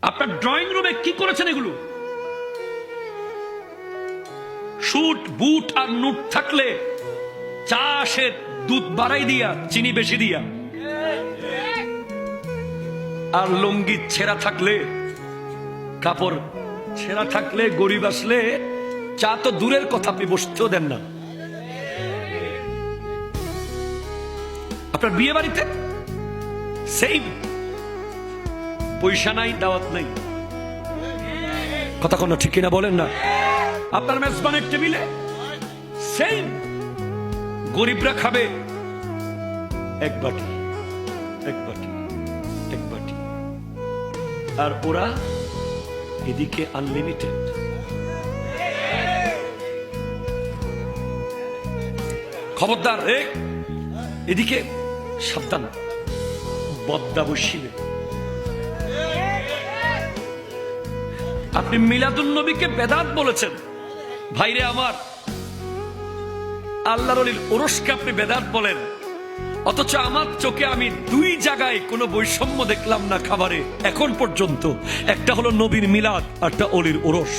আপনার ড্রয়িং রুমে কি করেছেন এগুলো? শুট বুট আর নুট থাকলে চা আসে দুধ বাড়াই দিয়া, চিনি বেশি দিয়া। আর লুঙ্গি ছেঁড়া থাকলে, কাপড় ছেঁড়া থাকলে, গরিব আসলে চা তো দূরের কথা, আপনি বসতেও দেন না। আপনার বিয়ে বাড়িতে সেম, পয়সা নাই, দাওয়াত নাই, কথা কোনো ঠিক কিনা বলেন না? আপনার মেজবানের টেবিলে সেম, গরিবরা খাবে এক বাটি এক বাটি এক বাটি, আর ওরা এদিকে আনলিমিটেড। খবরদার, এদিকে সাবধান, বদ্দা বসিবে। আপনি মিলাদুন্নবীকে বেদাত বলেছেন, ভাইরে আমার, আল্লাহর ওলির ওরসকে আপনি বেদাত বলেন, অথচ আমার চোখে আমি দুই জায়গায় কোনো বৈষম্য দেখলাম না খাবারে এখন পর্যন্ত। একটা হলো নবীর মিলাদ, আরটা অলির ওরস।